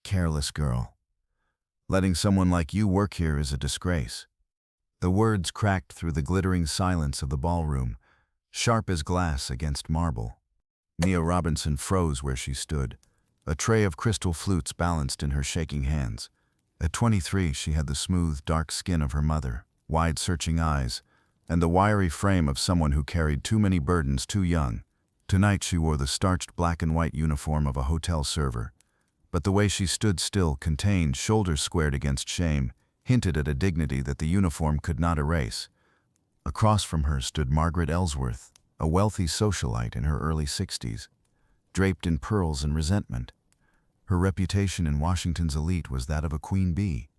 careless girl. Letting someone like you work here is a disgrace." The words cracked through the glittering silence of the ballroom, sharp as glass against marble. Nia Robinson froze where she stood, a tray of crystal flutes balanced in her shaking hands. At 23, she had the smooth, dark skin of her mother, wide, searching eyes, and the wiry frame of someone who carried too many burdens too young. Tonight she wore the starched black and white uniform of a hotel server, but the way she stood still, contained, shoulders squared against shame, hinted at a dignity that the uniform could not erase. Across from her stood Margaret Ellsworth, a wealthy socialite in her early 60s, draped in pearls and resentment. Her reputation in Washington's elite was that of a queen bee,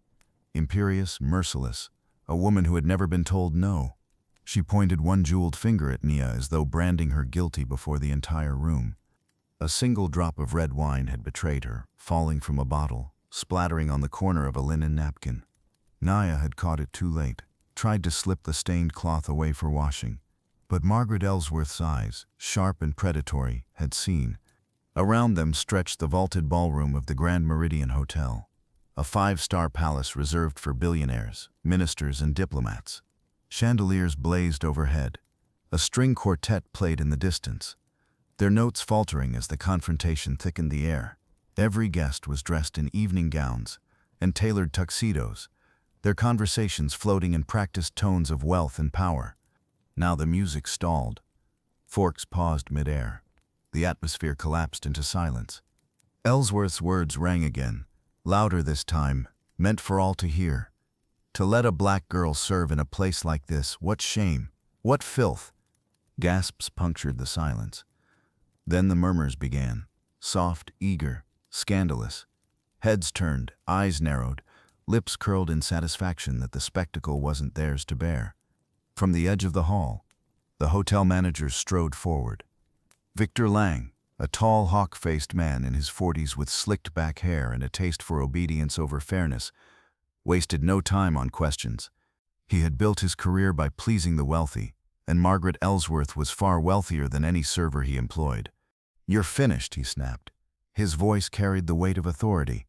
imperious, merciless, a woman who had never been told no. She pointed one jeweled finger at Nia as though branding her guilty before the entire room. A single drop of red wine had betrayed her, falling from a bottle, splattering on the corner of a linen napkin. Nia had caught it too late, tried to slip the stained cloth away for washing. But Margaret Ellsworth's eyes, sharp and predatory, had seen. Around them stretched the vaulted ballroom of the Grand Meridian Hotel, a 5-star palace reserved for billionaires, ministers, and diplomats. Chandeliers blazed overhead. A string quartet played in the distance, their notes faltering as the confrontation thickened the air. Every guest was dressed in evening gowns and tailored tuxedos, their conversations floating in practiced tones of wealth and power. Now the music stalled. Forks paused mid-air. The atmosphere collapsed into silence. Ellsworth's words rang again, louder this time, meant for all to hear. "To let a black girl serve in a place like this, what shame, what filth!" Gasps punctured the silence. Then the murmurs began, soft, eager, scandalous. Heads turned, eyes narrowed, lips curled in satisfaction that the spectacle wasn't theirs to bear. From the edge of the hall, the hotel manager strode forward. Victor Lang, a tall, hawk-faced man in his 40s with slicked back hair and a taste for obedience over fairness, wasted no time on questions. He had built his career by pleasing the wealthy, and Margaret Ellsworth was far wealthier than any server he employed. "You're finished," he snapped. His voice carried the weight of authority,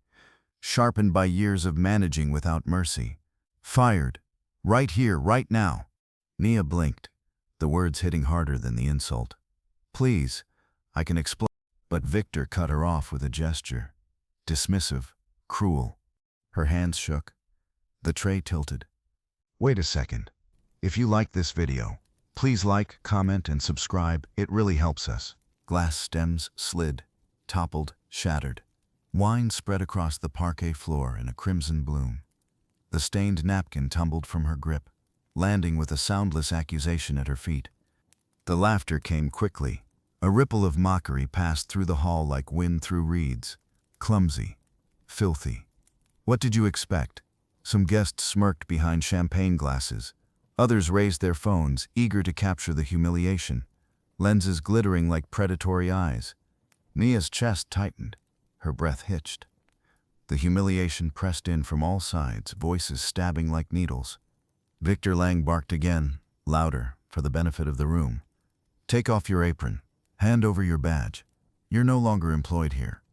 sharpened by years of managing without mercy. "Fired. Right here, right now." Nia blinked, the words hitting harder than the insult. "Please, I can explain." But Victor cut her off with a gesture. Dismissive, cruel. Her hands shook. The tray tilted. "Wait a second. If you like this video, please like, comment, and subscribe. It really helps us." Glass stems slid, toppled, shattered. Wine spread across the parquet floor in a crimson bloom. The stained napkin tumbled from her grip, landing with a soundless accusation at her feet. The laughter came quickly. A ripple of mockery passed through the hall like wind through reeds. Clumsy. Filthy. What did you expect? Some guests smirked behind champagne glasses. Others raised their phones, eager to capture the humiliation, lenses glittering like predatory eyes. Nia's chest tightened. Her breath hitched. The humiliation pressed in from all sides, voices stabbing like needles. Victor Lang barked again, louder, for the benefit of the room. "Take off your apron. Hand over your badge. You're no longer employed here."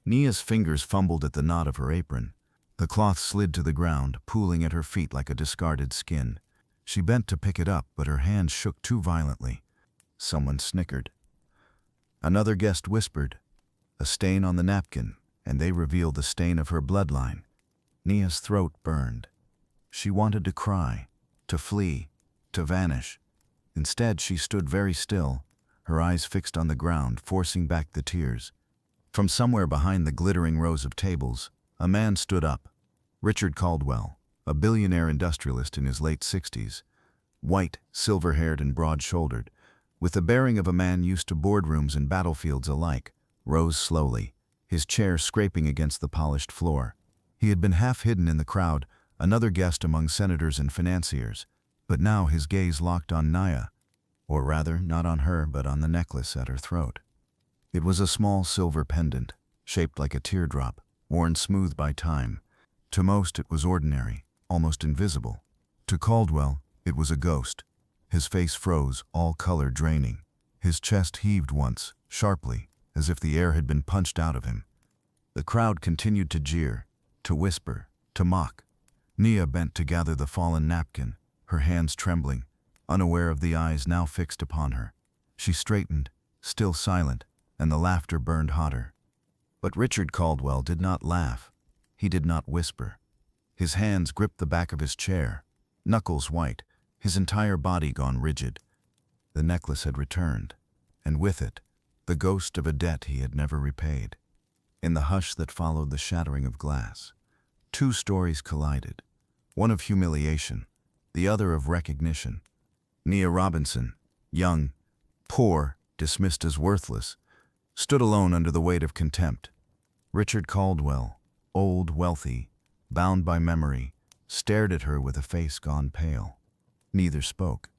Nia's fingers fumbled at the knot of her apron. The cloth slid to the ground, pooling at her feet like a discarded skin. She bent to pick it up, but her hand shook too violently. Someone snickered. Another guest whispered. A stain on the napkin, and they revealed the stain of her bloodline. Nia's throat burned. She wanted to cry, to flee, to vanish. Instead, she stood very still, her eyes fixed on the ground, forcing back the tears. From somewhere behind the glittering rows of tables, a man stood up. Richard Caldwell, a billionaire industrialist in his late 60s, white, silver-haired, and broad-shouldered, with the bearing of a man used to boardrooms and battlefields alike, rose slowly, his chair scraping against the polished floor. He had been half hidden in the crowd, another guest among senators and financiers, but now his gaze locked on Nia, or rather, not on her, but on the necklace at her throat. It was a small silver pendant, shaped like a teardrop, worn smooth by time. To most, it was ordinary, almost invisible. To Caldwell, it was a ghost. His face froze, all color draining. His chest heaved once, sharply, as if the air had been punched out of him. The crowd continued to jeer, to whisper, to mock. Nia bent to gather the fallen napkin, her hands trembling, unaware of the eyes now fixed upon her. She straightened, still silent, and the laughter burned hotter. But Richard Caldwell did not laugh. He did not whisper. His hands gripped the back of his chair, knuckles white, his entire body gone rigid. The necklace had returned, and with it, the ghost of a debt he had never repaid. In the hush that followed the shattering of glass, two stories collided, one of humiliation, the other of recognition. Nia Robinson, young, poor, dismissed as worthless, stood alone under the weight of contempt. Richard Caldwell, old, wealthy, bound by memory, stared at her with a face gone pale. Neither spoke.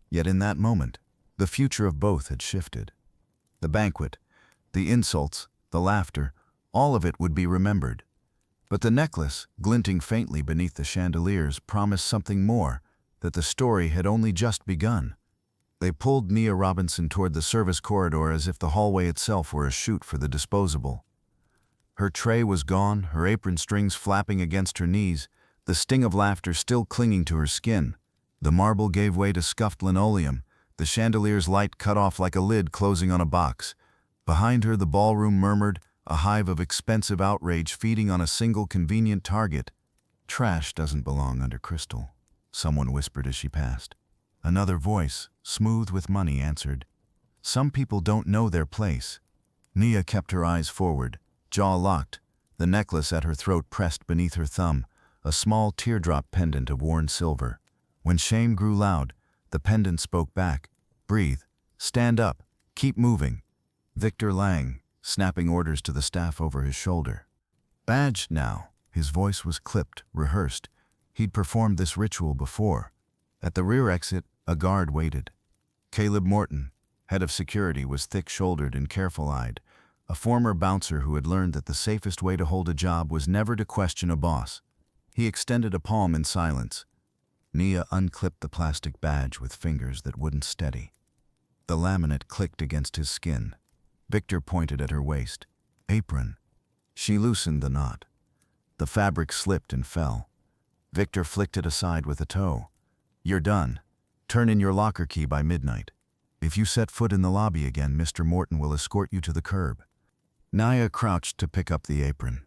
Yet in that moment, the future of both had shifted. The banquet, the insults, the laughter, all of it would be remembered. But the necklace, glinting faintly beneath the chandeliers, promised something more, that the story had only just begun. They pulled Nia Robinson toward the service corridor as if the hallway itself were a chute for the disposable. Her tray was gone, her apron strings flapping against her knees, the sting of laughter still clinging to her skin. The marble gave way to scuffed linoleum, the chandelier's light cut off like a lid closing on a box. Behind her the ballroom murmured, a hive of expensive outrage feeding on a single convenient target. "Trash doesn't belong under crystal," someone whispered as she passed. Another voice, smooth with money, answered, "Some people don't know their place." Nia kept her eyes forward, jaw locked, the necklace at her throat pressed beneath her thumb, a small teardrop pendant of worn silver. When shame grew loud, the pendant spoke back, "Breathe, stand up, keep moving." Victor Lang, snapping orders to the staff over his shoulder. "Badge now." His voice was clipped, rehearsed. He'd performed this ritual before. At the rear exit, a guard waited. Caleb Morton, head of security, was thick-shouldered and careful-eyed, a former bouncer who had learned that the safest way to hold a job was never to question a boss. He extended a palm in silence. Nia unclipped the plastic badge with fingers that wouldn't steady. The laminate clicked against his skin. Victor pointed at her waist. "Apron." She loosened the knot. The fabric slipped and fell. Victor flicked it aside with a toe. "You're done. Turn in your locker key by midnight. If you set foot in the lobby again, Mr. Morton will escort you to the curb." Nia crouched to pick up the apron.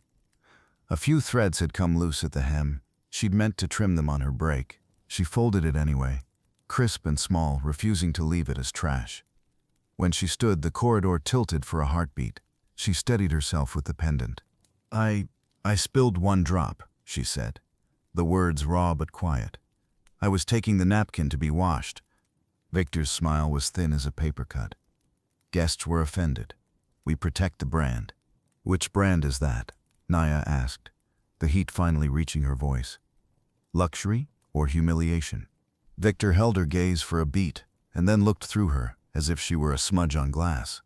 A few threads had come loose at the hem. She'd meant to trim them on her break. She folded it anyway, crisp and small, refusing to leave it as trash. When she stood, the corridor tilted for a heartbeat. She steadied herself with the pendant. I spilled one drop," she said, the words raw but quiet. "I was taking the napkin to be washed." Victor's smile was thin as a paper cut. "Guests were offended. We protect the brand." "Which brand is that?" Nia asked, the heat finally reaching her voice. "Luxury or humiliation?" Victor held her gaze for a beat, and then looked through her, as if she were a smudge on glass.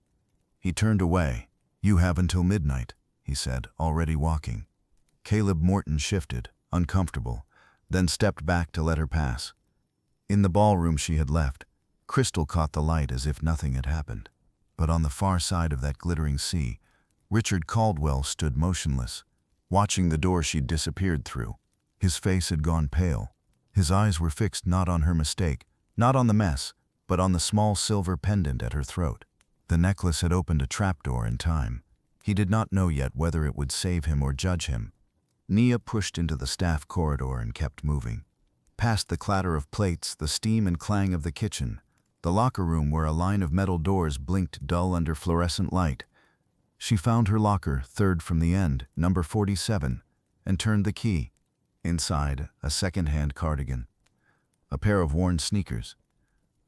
He turned away. "You have until midnight," he said, already walking. Caleb Morton shifted, uncomfortable, then stepped back to let her pass. In the ballroom she had left, Crystal caught the light as if nothing had happened. But on the far side of that glittering sea, Richard Caldwell stood motionless, watching the door she'd disappeared through. His face had gone pale. His eyes were fixed not on her mistake, not on the mess, but on the small silver pendant at her throat. The necklace had opened a trapdoor in time. He did not know yet whether it would save him or judge him. Nia pushed into the staff corridor and kept moving. Past the clatter of plates, the steam and clang of the kitchen, the locker room where a line of metal doors blinked dull under fluorescent light. She found her locker, third from the end, number 47, and turned the key. Inside, a second-hand cardigan, a pair of worn sneakers,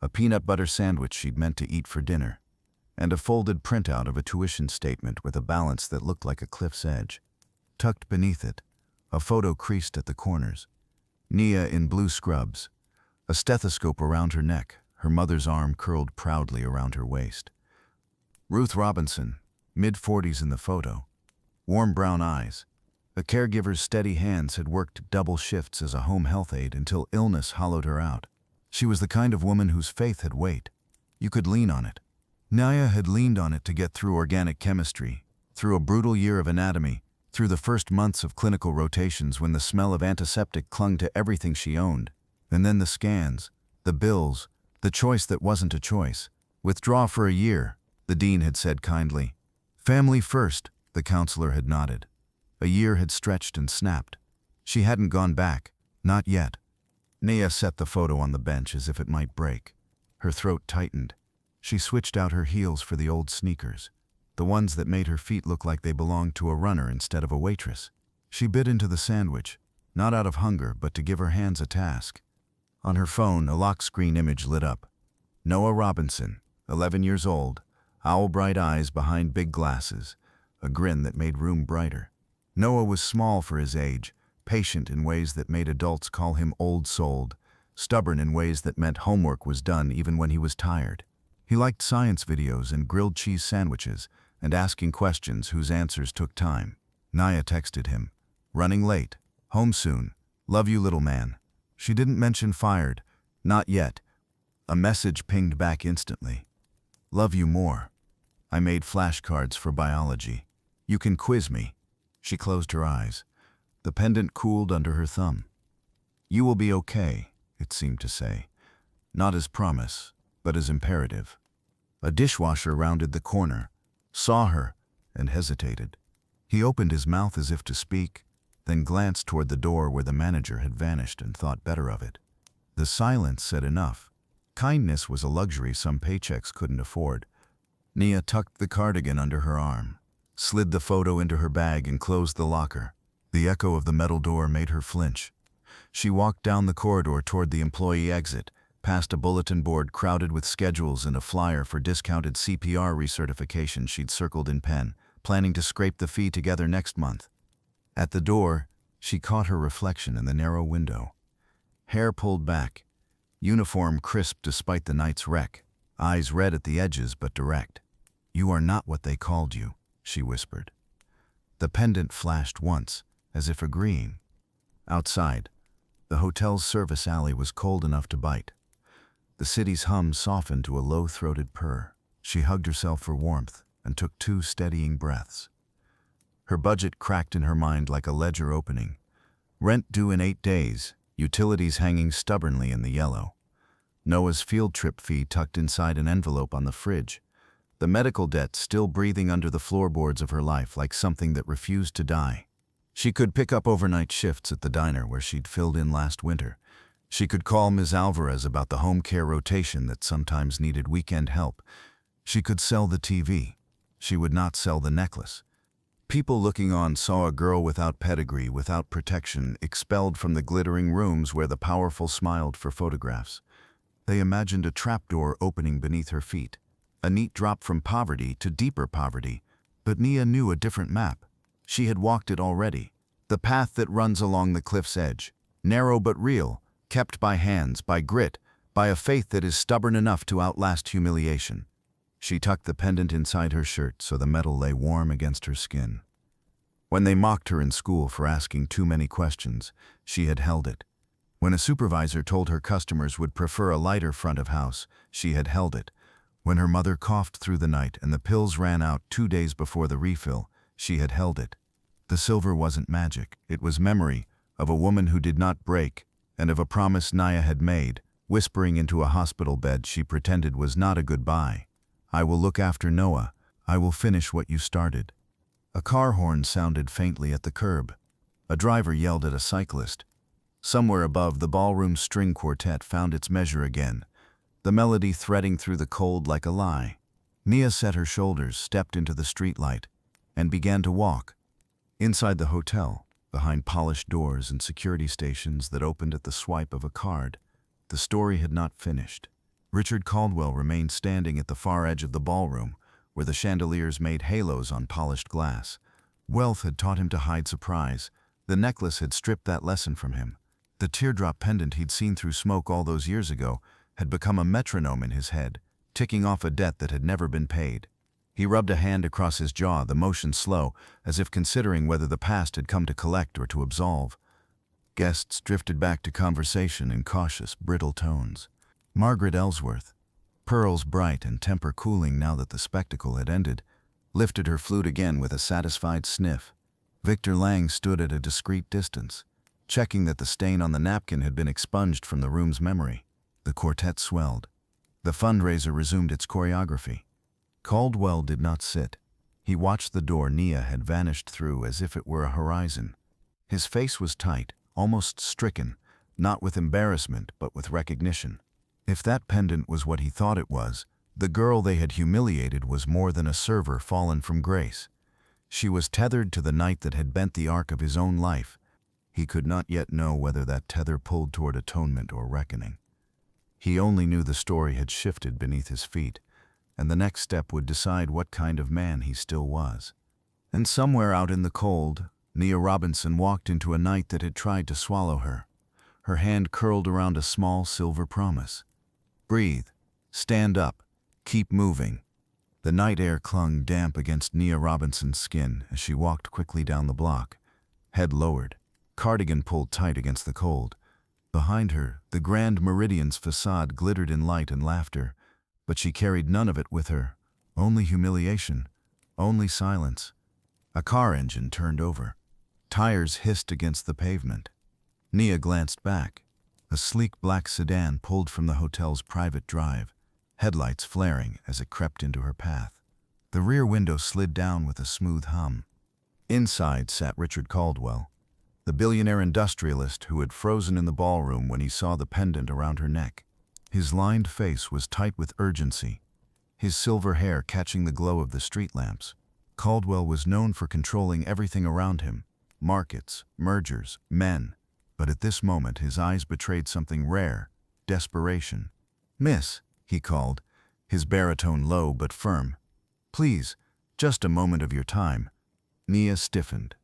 a peanut butter sandwich she'd meant to eat for dinner, and a folded printout of a tuition statement with a balance that looked like a cliff's edge. Tucked beneath it, a photo creased at the corners. Nia in blue scrubs, a stethoscope around her neck, her mother's arm curled proudly around her waist. Ruth Robinson, mid-40s in the photo, warm brown eyes. A caregiver's steady hands had worked double shifts as a home health aide until illness hollowed her out. She was the kind of woman whose faith had weight. You could lean on it. Nia had leaned on it to get through organic chemistry, through a brutal year of anatomy, through the first months of clinical rotations when the smell of antiseptic clung to everything she owned, and then the scans, the bills, the choice that wasn't a choice. Withdraw for a year, the dean had said kindly. Family first, the counselor had nodded. A year had stretched and snapped. She hadn't gone back, not yet. Nia set the photo on the bench as if it might break. Her throat tightened. She switched out her heels for the old sneakers, the ones that made her feet look like they belonged to a runner instead of a waitress. She bit into the sandwich, not out of hunger but to give her hands a task. On her phone, a lock screen image lit up. Noah Robinson, 11 years old, owl-bright eyes behind big glasses, a grin that made room brighter. Noah was small for his age, patient in ways that made adults call him old-souled, stubborn in ways that meant homework was done even when he was tired. He liked science videos and grilled cheese sandwiches and asking questions whose answers took time. Nia texted him, "Running late. Home soon. Love you, little man." She didn't mention fired. Not yet. A message pinged back instantly. "Love you more. I made flashcards for biology. You can quiz me." She closed her eyes. The pendant cooled under her thumb. "You will be okay," it seemed to say. Not as promise, but as imperative. A dishwasher rounded the corner, saw her, and hesitated. He opened his mouth as if to speak, then glanced toward the door where the manager had vanished and thought better of it. The silence said enough. Kindness was a luxury some paychecks couldn't afford. Nia tucked the cardigan under her arm, slid the photo into her bag and closed the locker. The echo of the metal door made her flinch. She walked down the corridor toward the employee exit, past a bulletin board crowded with schedules and a flyer for discounted CPR recertification she'd circled in pen, planning to scrape the fee together next month. At the door, she caught her reflection in the narrow window. Hair pulled back, uniform crisp despite the night's wreck, eyes red at the edges but direct. "You are not what they called you," she whispered. The pendant flashed once, as if agreeing. Outside, the hotel's service alley was cold enough to bite. The city's hum softened to a low-throated purr. She hugged herself for warmth and took 2 steadying breaths. Her budget cracked in her mind like a ledger opening. Rent due in 8 days, utilities hanging stubbornly in the yellow. Noah's field trip fee tucked inside an envelope on the fridge. The medical debt still breathing under the floorboards of her life like something that refused to die. She could pick up overnight shifts at the diner where she'd filled in last winter. She could call Ms. Alvarez about the home care rotation that sometimes needed weekend help. She could sell the TV. She would not sell the necklace. People looking on saw a girl without pedigree, without protection, expelled from the glittering rooms where the powerful smiled for photographs. They imagined a trapdoor opening beneath her feet, a neat drop from poverty to deeper poverty. But Nia knew a different map. She had walked it already. The path that runs along the cliff's edge, narrow but real, kept by hands, by grit, by a faith that is stubborn enough to outlast humiliation. She tucked the pendant inside her shirt so the metal lay warm against her skin. When they mocked her in school for asking too many questions, she had held it. When a supervisor told her customers would prefer a lighter front of house, she had held it. When her mother coughed through the night and the pills ran out 2 days before the refill, she had held it. The silver wasn't magic. It was memory of a woman who did not break, and of a promise Nia had made, whispering into a hospital bed she pretended was not a goodbye. "I will look after Noah. I will finish what you started." A car horn sounded faintly at the curb. A driver yelled at a cyclist. Somewhere above, the ballroom string quartet found its measure again, the melody threading through the cold like a lie. Nia set her shoulders, stepped into the streetlight, and began to walk. Inside the hotel, behind polished doors and security stations that opened at the swipe of a card, the story had not finished. Richard Caldwell remained standing at the far edge of the ballroom, where the chandeliers made halos on polished glass. Wealth had taught him to hide surprise. The necklace had stripped that lesson from him. The teardrop pendant he'd seen through smoke all those years ago had become a metronome in his head, ticking off a debt that had never been paid. He rubbed a hand across his jaw, the motion slow, as if considering whether the past had come to collect or to absolve. Guests drifted back to conversation in cautious, brittle tones. Margaret Ellsworth, pearls bright and temper cooling now that the spectacle had ended, lifted her flute again with a satisfied sniff. Victor Lang stood at a discreet distance, checking that the stain on the napkin had been expunged from the room's memory. The quartet swelled. The fundraiser resumed its choreography. Caldwell did not sit. He watched the door Nia had vanished through as if it were a horizon. His face was tight, almost stricken, not with embarrassment but with recognition. If that pendant was what he thought it was, the girl they had humiliated was more than a server fallen from grace. She was tethered to the night that had bent the arc of his own life. He could not yet know whether that tether pulled toward atonement or reckoning. He only knew the story had shifted beneath his feet, and the next step would decide what kind of man he still was. And somewhere out in the cold, Nia Robinson walked into a night that had tried to swallow her. Her hand curled around a small silver promise. Breathe. Stand up. Keep moving. The night air clung damp against Nia Robinson's skin as she walked quickly down the block, head lowered, cardigan pulled tight against the cold. Behind her, the Grand Meridian's facade glittered in light and laughter, but she carried none of it with her. Only humiliation, only silence. A car engine turned over. Tires hissed against the pavement. Nia glanced back. A sleek black sedan pulled from the hotel's private drive, headlights flaring as it crept into her path. The rear window slid down with a smooth hum. Inside sat Richard Caldwell, the billionaire industrialist who had frozen in the ballroom when he saw the pendant around her neck. His lined face was tight with urgency, his silver hair catching the glow of the street lamps. Caldwell was known for controlling everything around him, markets, mergers, men. But at this moment his eyes betrayed something rare, desperation. "Miss," he called, his baritone low but firm. "Please, just a moment of your time." Nia stiffened.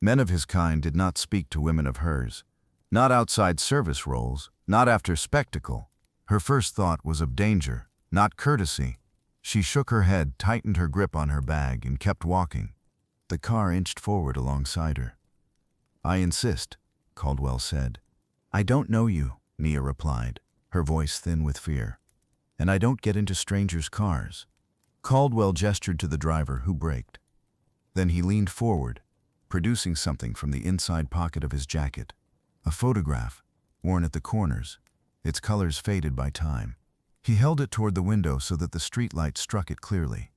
Men of his kind did not speak to women of hers. Not outside service roles, not after spectacle. Her first thought was of danger, not courtesy. She shook her head, tightened her grip on her bag, and kept walking. The car inched forward alongside her. "I insist," Caldwell said. "I don't know you," Nia replied, her voice thin with fear. "And I don't get into strangers' cars." Caldwell gestured to the driver, who braked. Then he leaned forward, producing something from the inside pocket of his jacket. A photograph, worn at the corners, its colors faded by time. He held it toward the window so that the streetlight struck it clearly.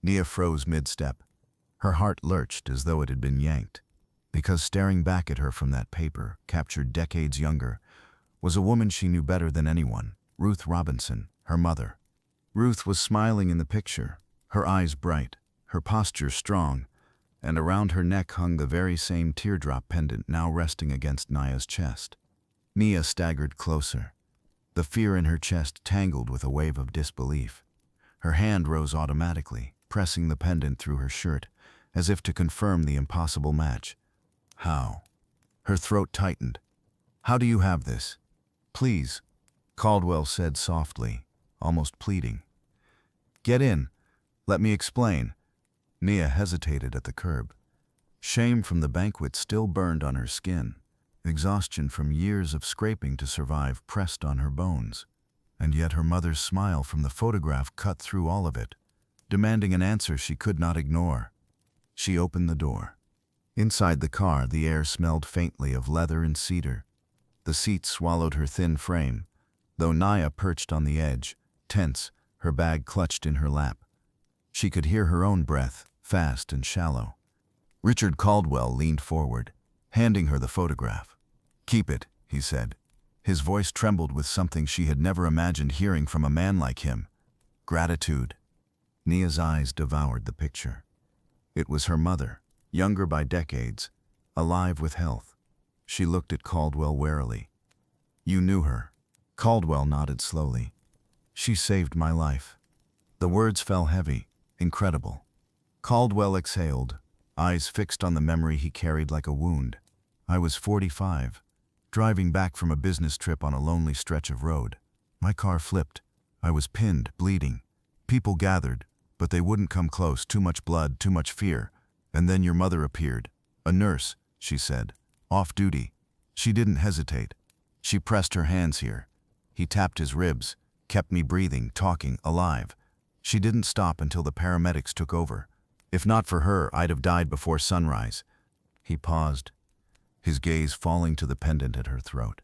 Nia froze mid-step. Her heart lurched as though it had been yanked, because staring back at her from that paper, captured decades younger, was a woman she knew better than anyone, Ruth Robinson, her mother. Ruth was smiling in the picture, her eyes bright, her posture strong, and around her neck hung the very same teardrop pendant now resting against Nia's chest. Nia staggered closer. The fear in her chest tangled with a wave of disbelief. Her hand rose automatically, pressing the pendant through her shirt, as if to confirm the impossible match. "How?" Her throat tightened. "How do you have this?" "Please," Caldwell said softly, almost pleading. "Get in. Let me explain." Nia hesitated at the curb. Shame from the banquet still burned on her skin. Exhaustion from years of scraping to survive pressed on her bones. And yet her mother's smile from the photograph cut through all of it, demanding an answer she could not ignore. She opened the door. Inside the car, the air smelled faintly of leather and cedar. The seat swallowed her thin frame, though Nia perched on the edge, tense, her bag clutched in her lap. She could hear her own breath, fast and shallow. Richard Caldwell leaned forward, handing her the photograph. "Keep it," he said. His voice trembled with something she had never imagined hearing from a man like him. Gratitude. Nia's eyes devoured the picture. It was her mother, younger by decades, alive with health. She looked at Caldwell warily. "You knew her?" Caldwell nodded slowly. "She saved my life." The words fell heavy, incredible. Caldwell exhaled, eyes fixed on the memory he carried like a wound. "I was 45, driving back from a business trip on a lonely stretch of road. My car flipped. I was pinned, bleeding. People gathered, but they wouldn't come close. Too much blood, too much fear. And then your mother appeared. A nurse," she said. "Off duty." She didn't hesitate. She pressed her hands here. He tapped his ribs, kept me breathing, talking, alive. She didn't stop until the paramedics took over. If not for her, I'd have died before sunrise. He paused, his gaze falling to the pendant at her throat.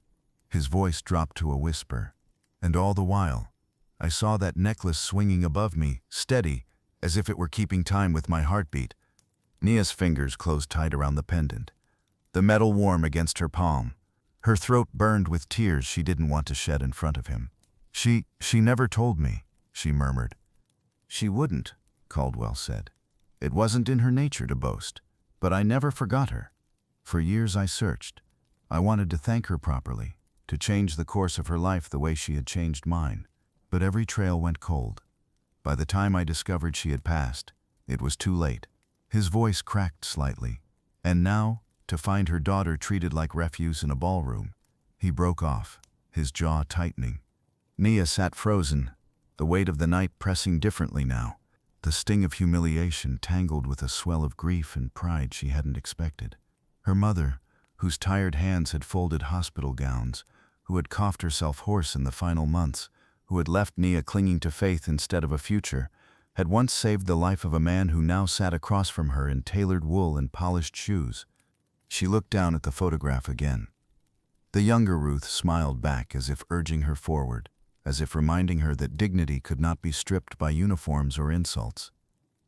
His voice dropped to a whisper. And all the while, I saw that necklace swinging above me, steady, as if it were keeping time with my heartbeat. Nia's fingers closed tight around the pendant, the metal warm against her palm. Her throat burned with tears she didn't want to shed in front of him. She never told me, she murmured. She wouldn't, Caldwell said. It wasn't in her nature to boast, but I never forgot her. For years I searched. I wanted to thank her properly, to change the course of her life the way she had changed mine. But every trail went cold. By the time I discovered she had passed, it was too late. His voice cracked slightly. And now, to find her daughter treated like refuse in a ballroom. He broke off, his jaw tightening. Nia sat frozen, the weight of the night pressing differently now, the sting of humiliation tangled with a swell of grief and pride she hadn't expected. Her mother, whose tired hands had folded hospital gowns, who had coughed herself hoarse in the final months, who had left Nia clinging to faith instead of a future, had once saved the life of a man who now sat across from her in tailored wool and polished shoes. She looked down at the photograph again. The younger Ruth smiled back as if urging her forward, as if reminding her that dignity could not be stripped by uniforms or insults.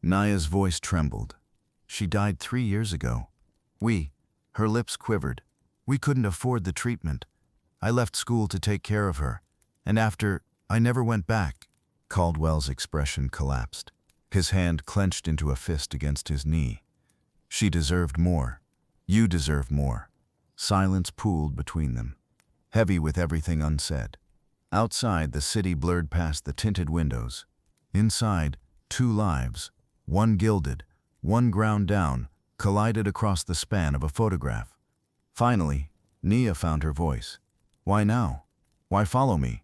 Nia's voice trembled. She died 3 years ago. Her lips quivered. We couldn't afford the treatment. I left school to take care of her, and after, I never went back. Caldwell's expression collapsed. His hand clenched into a fist against his knee. She deserved more. You deserve more. Silence pooled between them, heavy with everything unsaid. Outside, the city blurred past the tinted windows. Inside, 2 lives, one gilded, one ground down, collided across the span of a photograph. Finally, Nia found her voice. Why now? Why follow me?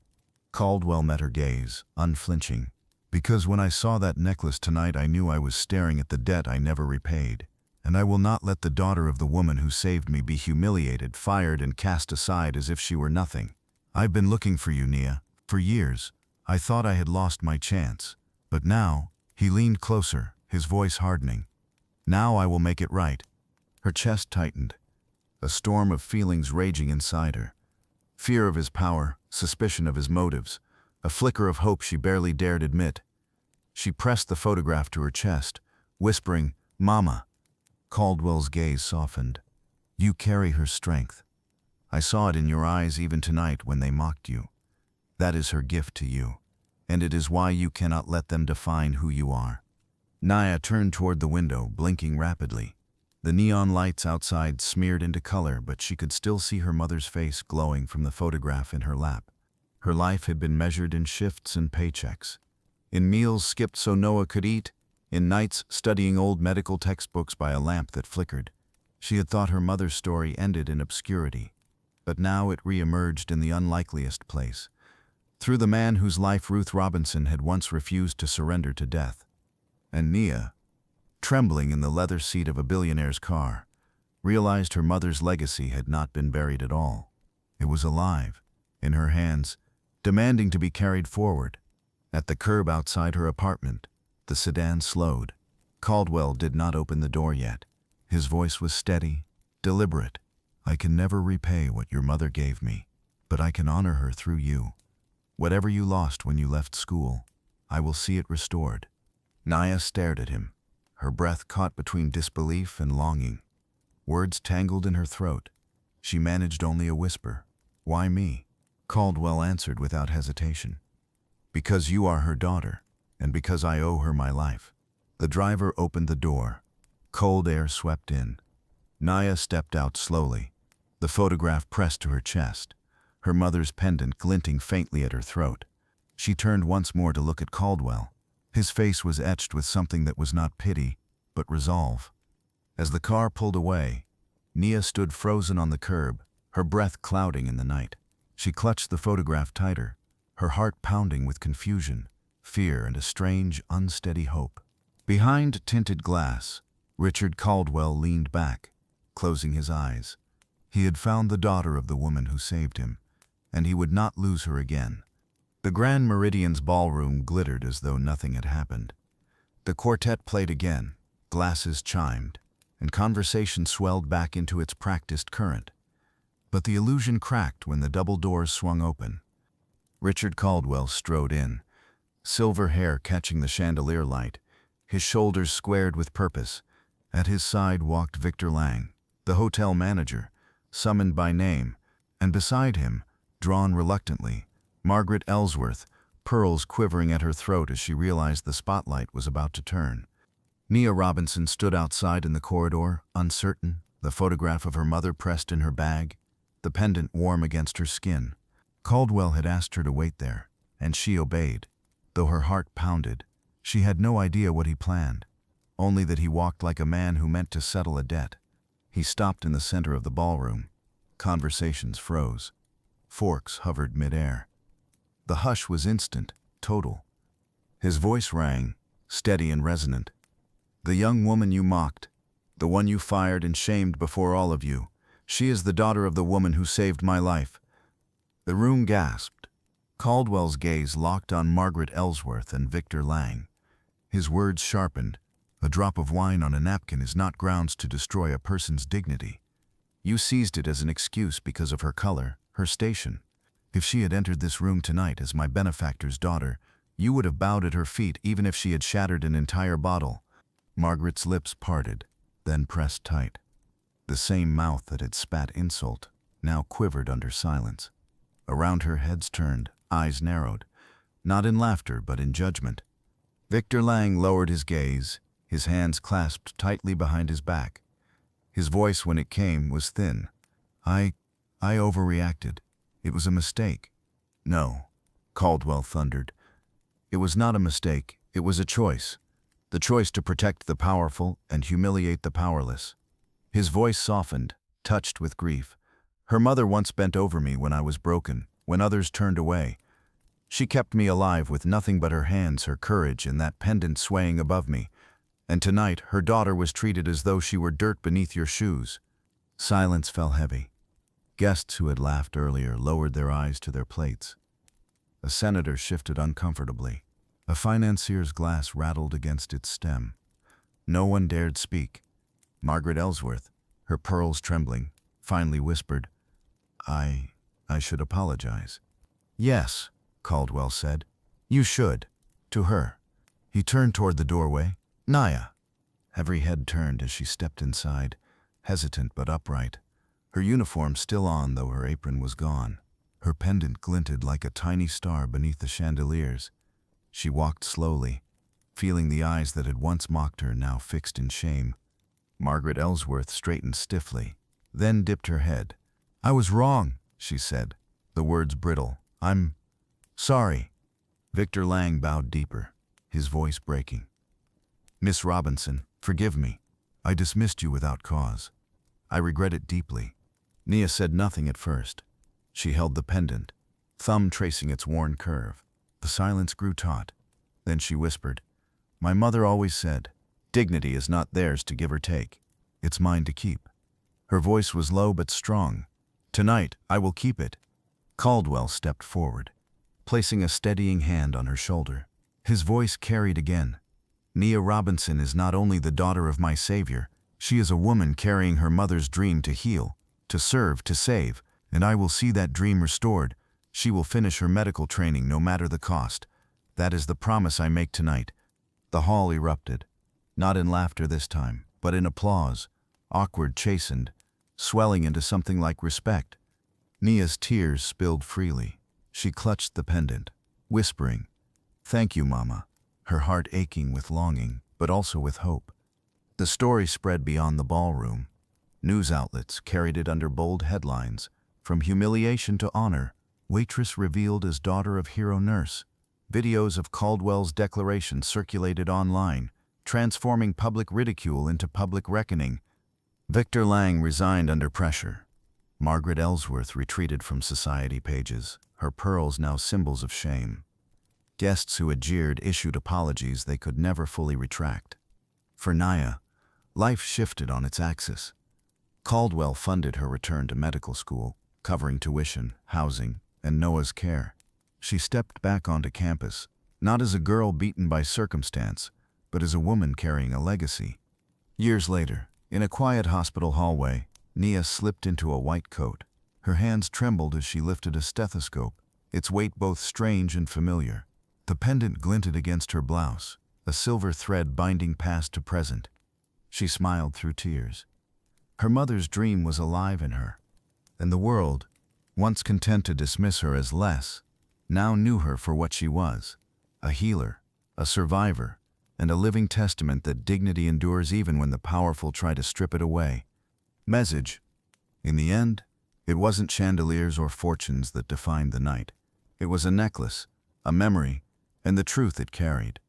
Caldwell met her gaze, unflinching. Because when I saw that necklace tonight, I knew I was staring at the debt I never repaid. And I will not let the daughter of the woman who saved me be humiliated, fired, and cast aside as if she were nothing. I've been looking for you, Nia, for years. I thought I had lost my chance. But now, he leaned closer, his voice hardening. Now I will make it right. Her chest tightened, a storm of feelings raging inside her. Fear of his power, suspicion of his motives, a flicker of hope she barely dared admit. She pressed the photograph to her chest, whispering, Mama. Caldwell's gaze softened. You carry her strength. I saw it in your eyes even tonight when they mocked you. That is her gift to you, and it is why you cannot let them define who you are. Nia turned toward the window, blinking rapidly. The neon lights outside smeared into color, but she could still see her mother's face glowing from the photograph in her lap. Her life had been measured in shifts and paychecks, in meals skipped so Noah could eat, in nights studying old medical textbooks by a lamp that flickered. She had thought her mother's story ended in obscurity, but now it re-emerged in the unlikeliest place, through the man whose life Ruth Robinson had once refused to surrender to death. And Nia, trembling in the leather seat of a billionaire's car, realized her mother's legacy had not been buried at all. It was alive, in her hands, demanding to be carried forward. At the curb outside her apartment, the sedan slowed. Caldwell did not open the door yet. His voice was steady, deliberate. I can never repay what your mother gave me, but I can honor her through you. Whatever you lost when you left school, I will see it restored. Nia stared at him, her breath caught between disbelief and longing. Words tangled in her throat. She managed only a whisper. Why me? Caldwell answered without hesitation. Because you are her daughter, and because I owe her my life. The driver opened the door. Cold air swept in. Nia stepped out slowly, the photograph pressed to her chest, her mother's pendant glinting faintly at her throat. She turned once more to look at Caldwell. His face was etched with something that was not pity, but resolve. As the car pulled away, Nia stood frozen on the curb, her breath clouding in the night. She clutched the photograph tighter, her heart pounding with confusion, fear, and a strange, unsteady hope. Behind tinted glass, Richard Caldwell leaned back, closing his eyes. He had found the daughter of the woman who saved him, and he would not lose her again. The Grand Meridian's ballroom glittered as though nothing had happened. The quartet played again, glasses chimed, and conversation swelled back into its practiced current. But the illusion cracked when the double doors swung open. Richard Caldwell strode in, silver hair catching the chandelier light, his shoulders squared with purpose. At his side walked Victor Lang, the hotel manager, summoned by name, and beside him, drawn reluctantly, Margaret Ellsworth, pearls quivering at her throat as she realized the spotlight was about to turn. Nia Robinson stood outside in the corridor, uncertain, the photograph of her mother pressed in her bag, the pendant warm against her skin. Caldwell had asked her to wait there, and she obeyed. Though her heart pounded, she had no idea what he planned, only that he walked like a man who meant to settle a debt. He stopped in the center of the ballroom. Conversations froze. Forks hovered midair. The hush was instant, total. His voice rang, steady and resonant. "The young woman you mocked, the one you fired and shamed before all of you, she is the daughter of the woman who saved my life." The room gasped. Caldwell's gaze locked on Margaret Ellsworth and Victor Lang. His words sharpened. "A drop of wine on a napkin is not grounds to destroy a person's dignity. You seized it as an excuse because of her color, her station. If she had entered this room tonight as my benefactor's daughter, you would have bowed at her feet even if she had shattered an entire bottle." Margaret's lips parted, then pressed tight. The same mouth that had spat insult now quivered under silence. Around her, heads turned, eyes narrowed, not in laughter but in judgment. Victor Lang lowered his gaze, his hands clasped tightly behind his back. His voice, when it came, was thin. I overreacted. It was a mistake." "No," Caldwell thundered. "It was not a mistake, it was a choice. The choice to protect the powerful and humiliate the powerless." His voice softened, touched with grief. "Her mother once bent over me when I was broken, when others turned away. She kept me alive with nothing but her hands, her courage, and that pendant swaying above me. And tonight, her daughter was treated as though she were dirt beneath your shoes." Silence fell heavy. Guests who had laughed earlier lowered their eyes to their plates. A senator shifted uncomfortably. A financier's glass rattled against its stem. No one dared speak. Margaret Ellsworth, her pearls trembling, finally whispered, I should apologize." "Yes," Caldwell said. "You should. To her." He turned toward the doorway. "Nia." Every head turned as she stepped inside, hesitant but upright. Her uniform still on, though her apron was gone. Her pendant glinted like a tiny star beneath the chandeliers. She walked slowly, feeling the eyes that had once mocked her now fixed in shame. Margaret Ellsworth straightened stiffly, then dipped her head. "I was wrong," she said, the words brittle. "I'm sorry." Victor Lang bowed deeper, his voice breaking. "Miss Robinson, forgive me. I dismissed you without cause. I regret it deeply." Nia said nothing at first. She held the pendant, thumb tracing its worn curve. The silence grew taut. Then she whispered, "My mother always said, dignity is not theirs to give or take. It's mine to keep." Her voice was low but strong. "Tonight, I will keep it." Caldwell stepped forward, placing a steadying hand on her shoulder. His voice carried again. "Nia Robinson is not only the daughter of my savior, she is a woman carrying her mother's dream to heal, to serve, to save, and I will see that dream restored. She will finish her medical training no matter the cost. That is the promise I make tonight." The hall erupted, not in laughter this time, but in applause, awkward, chastened, swelling into something like respect. Nia's tears spilled freely. She clutched the pendant, whispering, "Thank you, Mama," her heart aching with longing, but also with hope. The story spread beyond the ballroom. News outlets carried it under bold headlines, "From humiliation to honor, Waitress revealed as daughter of hero nurse." Videos of Caldwell's declaration circulated online, transforming public ridicule into public reckoning. Victor Lang resigned under pressure. Margaret Ellsworth retreated from society pages, her pearls now symbols of shame. Guests who had jeered issued apologies they could never fully retract. For Nia, life shifted on its axis. Caldwell funded her return to medical school, covering tuition, housing, and Noah's care. She stepped back onto campus, not as a girl beaten by circumstance, but as a woman carrying a legacy. Years later, in a quiet hospital hallway, Nia slipped into a white coat. Her hands trembled as she lifted a stethoscope, its weight both strange and familiar. The pendant glinted against her blouse, a silver thread binding past to present. She smiled through tears. Her mother's dream was alive in her, and the world, once content to dismiss her as less, now knew her for what she was: a healer, a survivor, and a living testament that dignity endures even when the powerful try to strip it away. Message. In the end, it wasn't chandeliers or fortunes that defined the night. It was a necklace, a memory, and the truth it carried.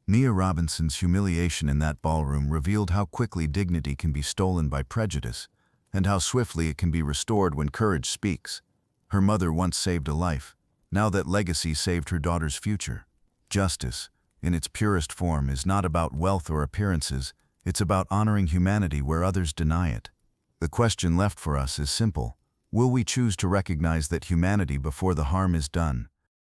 Nia Robinson's humiliation in that ballroom revealed how quickly dignity can be stolen by prejudice, and how swiftly it can be restored when courage speaks. Her mother once saved a life. Now that legacy saved her daughter's future. Justice, in its purest form, is not about wealth or appearances. It's about honoring humanity where others deny it. The question left for us is simple. Will we choose to recognize that humanity before the harm is done?